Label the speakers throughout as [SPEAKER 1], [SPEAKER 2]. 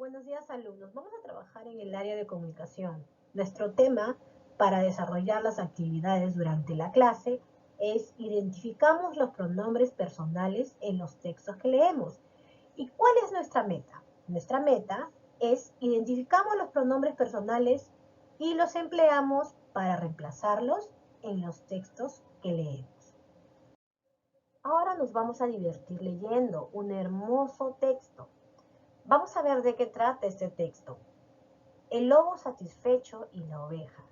[SPEAKER 1] Buenos días, alumnos. Vamos a trabajar en el área de comunicación. Nuestro tema para desarrollar las actividades durante la clase es identificamos los pronombres personales en los textos que leemos. ¿Y cuál es nuestra meta? Nuestra meta es identificamos los pronombres personales y los empleamos para reemplazarlos en los textos que leemos. Ahora nos vamos a divertir leyendo un hermoso texto. Vamos a ver de qué trata este texto. El lobo satisfecho y la oveja.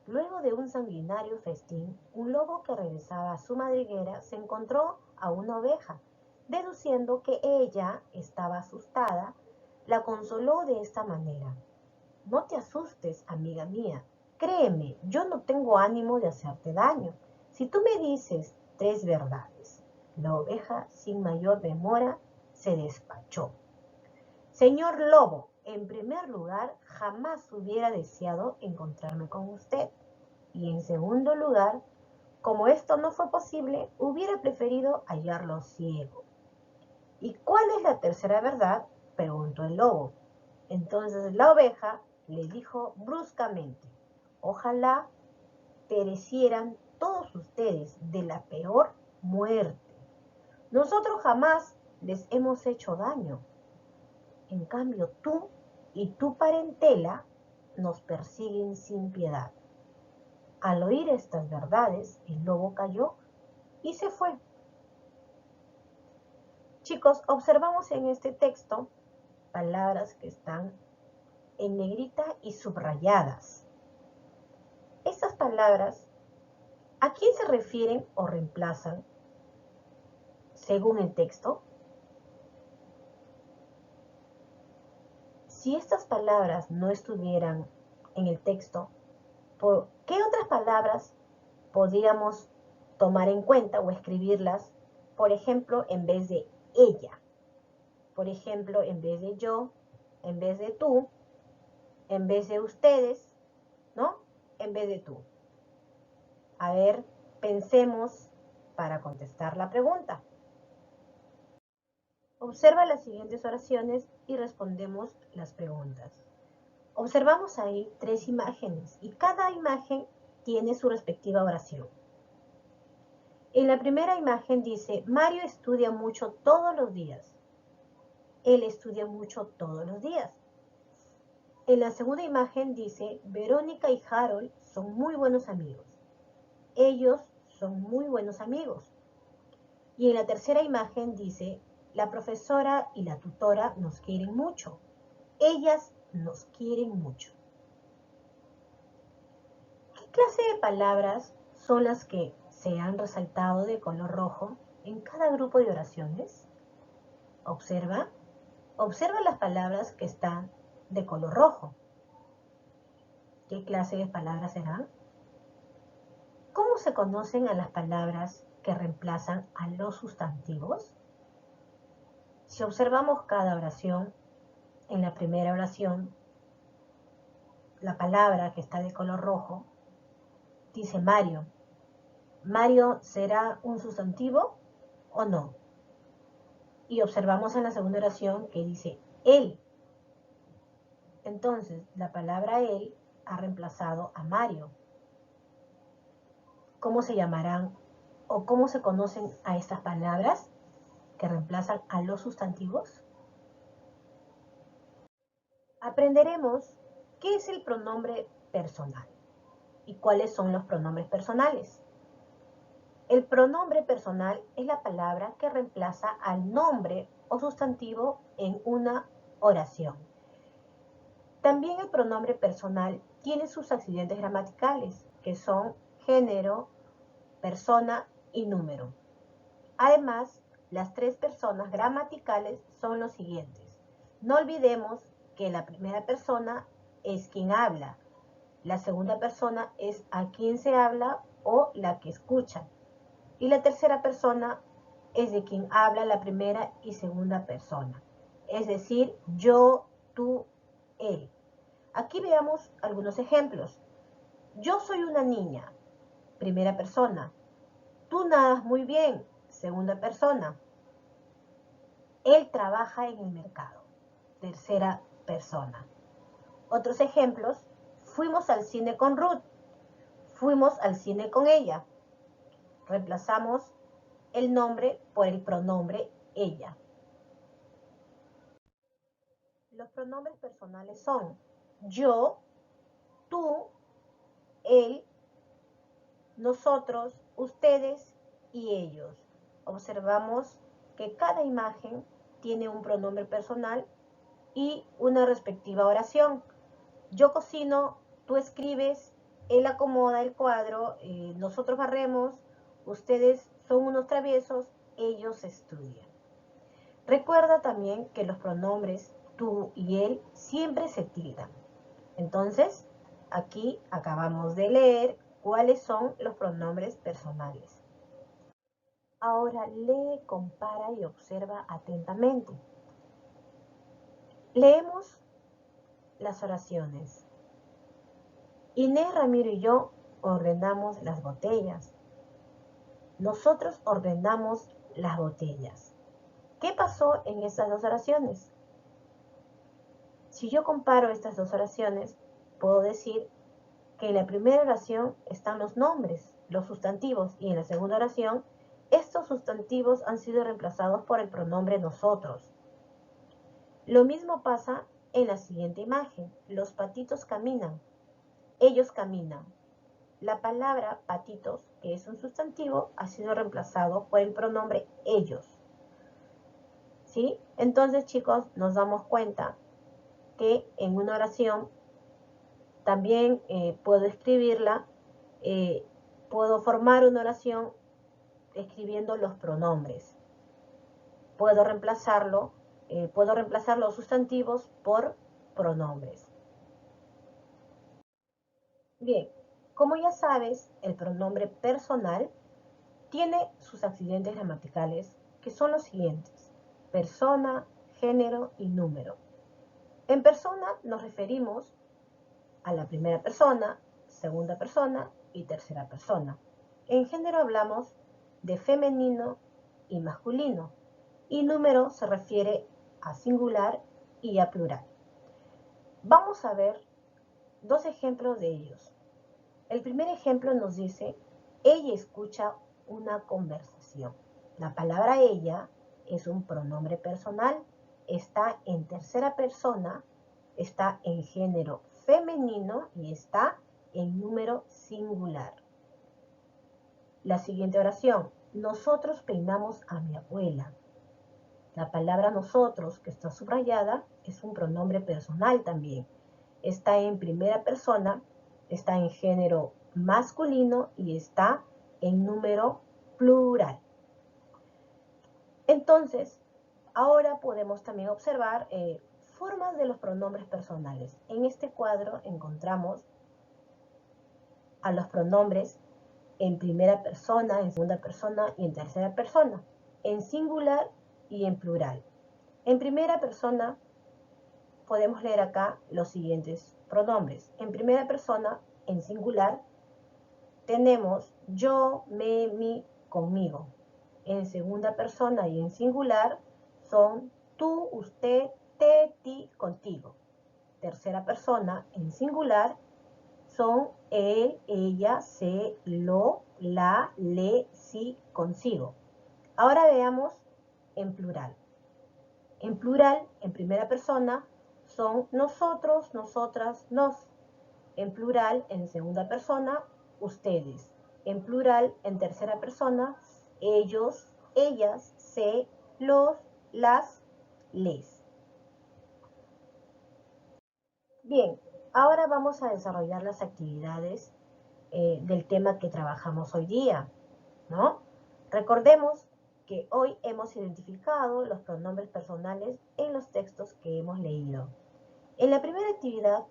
[SPEAKER 1] Luego de un sanguinario festín, un lobo que regresaba a su madriguera se encontró a una oveja. Deduciendo que ella estaba asustada, la consoló de esta manera. No te asustes, amiga mía. Créeme, yo no tengo ánimo de hacerte daño. Si tú me dices 3 verdades. La oveja, sin mayor demora, se despachó. Señor Lobo, en primer lugar, jamás hubiera deseado encontrarme con usted. Y en segundo lugar, como esto no fue posible, hubiera preferido hallarlo ciego. ¿Y cuál es la tercera verdad?, preguntó el lobo. Entonces la oveja le dijo bruscamente, ojalá perecieran todos ustedes de la peor muerte. Nosotros jamás les hemos hecho daño. En cambio, tú y tu parentela nos persiguen sin piedad. Al oír estas verdades, el lobo cayó y se fue. Chicos, observamos en este texto palabras que están en negrita y subrayadas. Estas palabras, ¿a quién se refieren o reemplazan según el texto? Si estas palabras no estuvieran en el texto, ¿qué otras palabras podríamos tomar en cuenta o escribirlas? Por ejemplo, en vez de ella. Por ejemplo, en vez de yo, en vez de tú, en vez de ustedes, ¿no? En vez de tú. A ver, pensemos para contestar la pregunta. Observa las siguientes oraciones y respondemos las preguntas. Observamos ahí 3 imágenes y cada imagen tiene su respectiva oración. En la primera imagen dice, Mario estudia mucho todos los días. Él estudia mucho todos los días. En la segunda imagen dice, Verónica y Harold son muy buenos amigos. Ellos son muy buenos amigos. Y en la tercera imagen dice, la profesora y la tutora nos quieren mucho. Ellas nos quieren mucho. ¿Qué clase de palabras son las que se han resaltado de color rojo en cada grupo de oraciones? Observa las palabras que están de color rojo. ¿Qué clase de palabras serán? ¿Cómo se conocen a las palabras que reemplazan a los sustantivos? Si observamos cada oración, en la primera oración, la palabra que está de color rojo dice Mario. ¿Mario será un sustantivo o no? Y observamos en la segunda oración que dice él. Entonces, la palabra él ha reemplazado a Mario. ¿Cómo se llamarán o cómo se conocen a estas palabras que reemplazan a los sustantivos? Aprenderemos qué es el pronombre personal y cuáles son los pronombres personales. El pronombre personal es la palabra que reemplaza al nombre o sustantivo en una oración. También el pronombre personal tiene sus accidentes gramaticales, que son género, persona y número. Además, las 3 personas gramaticales son los siguientes. No olvidemos que la primera persona es quien habla, la segunda persona es a quien se habla o la que escucha, y la tercera persona es de quien habla la primera y segunda persona, es decir, yo, tú, él. Aquí veamos algunos ejemplos. Yo soy una niña, primera persona. Tú nadas muy bien, segunda persona. Él trabaja en el mercado, tercera persona. Otros ejemplos: fuimos al cine con Ruth, fuimos al cine con ella. Reemplazamos el nombre por el pronombre ella. Los pronombres personales son yo, tú, él, nosotros, ustedes y ellos. Observamos que cada imagen tiene un pronombre personal y una respectiva oración. Yo cocino, tú escribes, él acomoda el cuadro, nosotros barremos, ustedes son unos traviesos, ellos estudian. Recuerda también que los pronombres tú y él siempre se tildan. Entonces, aquí acabamos de leer cuáles son los pronombres personales. Ahora lee, compara y observa atentamente. Leemos las oraciones. Inés, Ramiro y yo ordenamos las botellas. Nosotros ordenamos las botellas. ¿Qué pasó en estas dos oraciones? Si yo comparo estas dos oraciones, puedo decir que en la primera oración están los nombres, los sustantivos, y en la segunda oración, estos sustantivos han sido reemplazados por el pronombre nosotros. Lo mismo pasa en la siguiente imagen. Los patitos caminan. Ellos caminan. La palabra patitos, que es un sustantivo, ha sido reemplazado por el pronombre ellos. ¿Sí? Entonces, chicos, nos damos cuenta que en una oración también puedo escribirla, puedo formar una oración escribiendo los pronombres. Puedo reemplazar los sustantivos por pronombres. Bien, como ya sabes, el pronombre personal tiene sus accidentes gramaticales, que son los siguientes: persona, género y número. En persona nos referimos a la primera persona, segunda persona y tercera persona. En género hablamos de femenino y masculino, y número se refiere a singular y a plural. Vamos a ver dos ejemplos de ellos. El primer ejemplo nos dice: ella escucha una conversación. La palabra ella es un pronombre personal, está en tercera persona, está en género femenino y está en número singular. La siguiente oración: nosotros peinamos a mi abuela. La palabra nosotros, que está subrayada, es un pronombre personal también. Está en primera persona, está en género masculino y está en número plural. Entonces, ahora podemos también observar formas de los pronombres personales. En este cuadro encontramos a los pronombres en primera persona, en segunda persona y en tercera persona, en singular y en plural. En primera persona podemos leer acá los siguientes pronombres. En primera persona, en singular, tenemos yo, me, mi, conmigo. En segunda persona y en singular son tú, usted, te, ti, contigo. Tercera persona, en singular, son él, ella, se, lo, la, le, si, consigo. Ahora veamos en plural. En plural, en primera persona, son nosotros, nosotras, nos. En plural, en segunda persona, ustedes. En plural, en tercera persona, ellos, ellas, se, los, las, les. Bien, ahora vamos a desarrollar las actividades del tema que trabajamos hoy día, ¿no? Recordemos que hoy hemos identificado los pronombres personales en los textos que hemos leído. En la primera actividad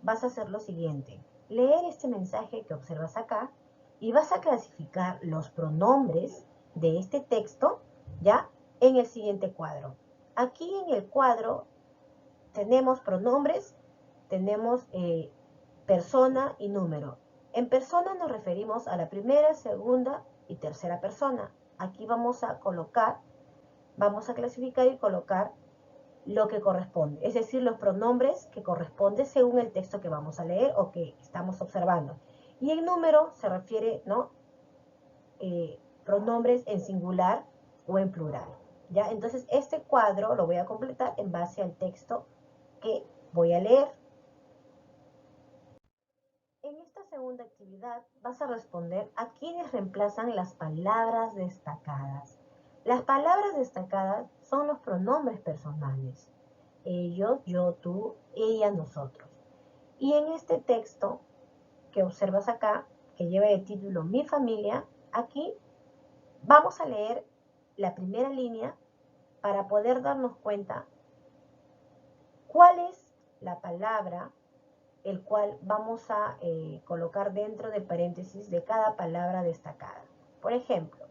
[SPEAKER 1] vas a hacer lo siguiente: leer este mensaje que observas acá y vas a clasificar los pronombres de este texto, ¿ya?, en el siguiente cuadro. Aquí en el cuadro tenemos pronombres, tenemos persona y número. En persona nos referimos a la primera, segunda y tercera persona. Aquí vamos a clasificar y colocar lo que corresponde, es decir, los pronombres que corresponden según el texto que vamos a leer o que estamos observando. Y el número se refiere, ¿no? Pronombres en singular o en plural, ¿ya? Entonces, este cuadro lo voy a completar en base al texto que voy a leer. En esta segunda actividad vas a responder a quiénes reemplazan las palabras destacadas. Las palabras destacadas son los pronombres personales. Ellos, yo, tú, ella, nosotros. Y en este texto que observas acá, que lleva el título Mi familia, aquí vamos a leer la primera línea para poder darnos cuenta cuál es la palabra el cual vamos a colocar dentro de paréntesis de cada palabra destacada. Por ejemplo,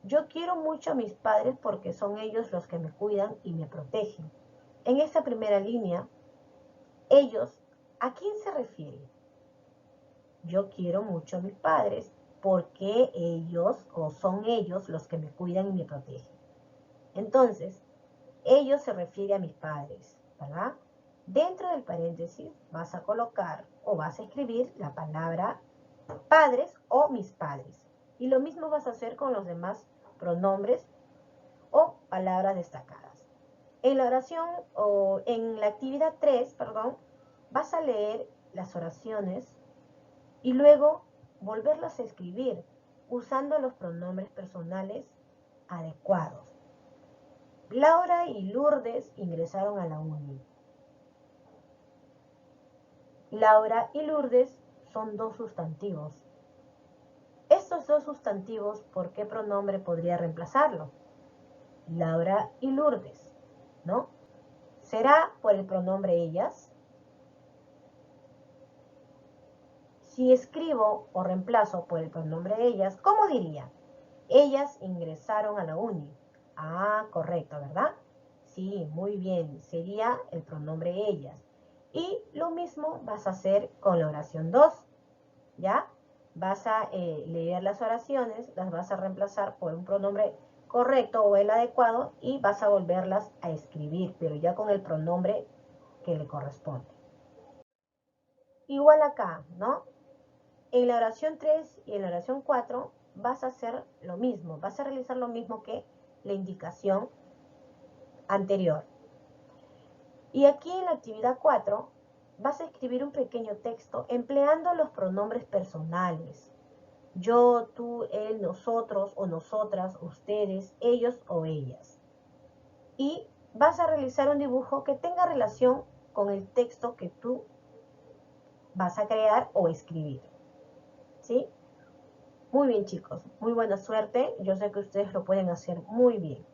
[SPEAKER 1] yo quiero mucho a mis padres porque son ellos los que me cuidan y me protegen. En esta primera línea, ellos, ¿a quién se refiere? Yo quiero mucho a mis padres porque ellos o son ellos los que me cuidan y me protegen. Entonces, ellos se refiere a mis padres, ¿verdad? Dentro del paréntesis vas a colocar o vas a escribir la palabra padres o mis padres. Y lo mismo vas a hacer con los demás pronombres o palabras destacadas. En la oración o en la actividad 3, perdón, vas a leer las oraciones y luego volverlas a escribir usando los pronombres personales adecuados. Laura y Lourdes ingresaron a la uni. Laura y Lourdes son dos sustantivos. Estos dos sustantivos, ¿por qué pronombre podría reemplazarlo? Laura y Lourdes, ¿no? ¿Será por el pronombre ellas? Si escribo o reemplazo por el pronombre ellas, ¿cómo diría? Ellas ingresaron a la uni. Ah, correcto, ¿verdad? Sí, muy bien. Sería el pronombre ellas. Y lo mismo vas a hacer con la oración 2, ¿ya? Vas a leer las oraciones, las vas a reemplazar por un pronombre correcto o el adecuado y vas a volverlas a escribir, pero ya con el pronombre que le corresponde. Igual acá, ¿no? En la oración 3 y en la oración 4 vas a hacer lo mismo, vas a realizar lo mismo que la indicación anterior. Y aquí en la actividad 4 vas a escribir un pequeño texto empleando los pronombres personales. Yo, tú, él, nosotros o nosotras, ustedes, ellos o ellas. Y vas a realizar un dibujo que tenga relación con el texto que tú vas a crear o escribir. ¿Sí? Muy bien, chicos. Muy buena suerte. Yo sé que ustedes lo pueden hacer muy bien.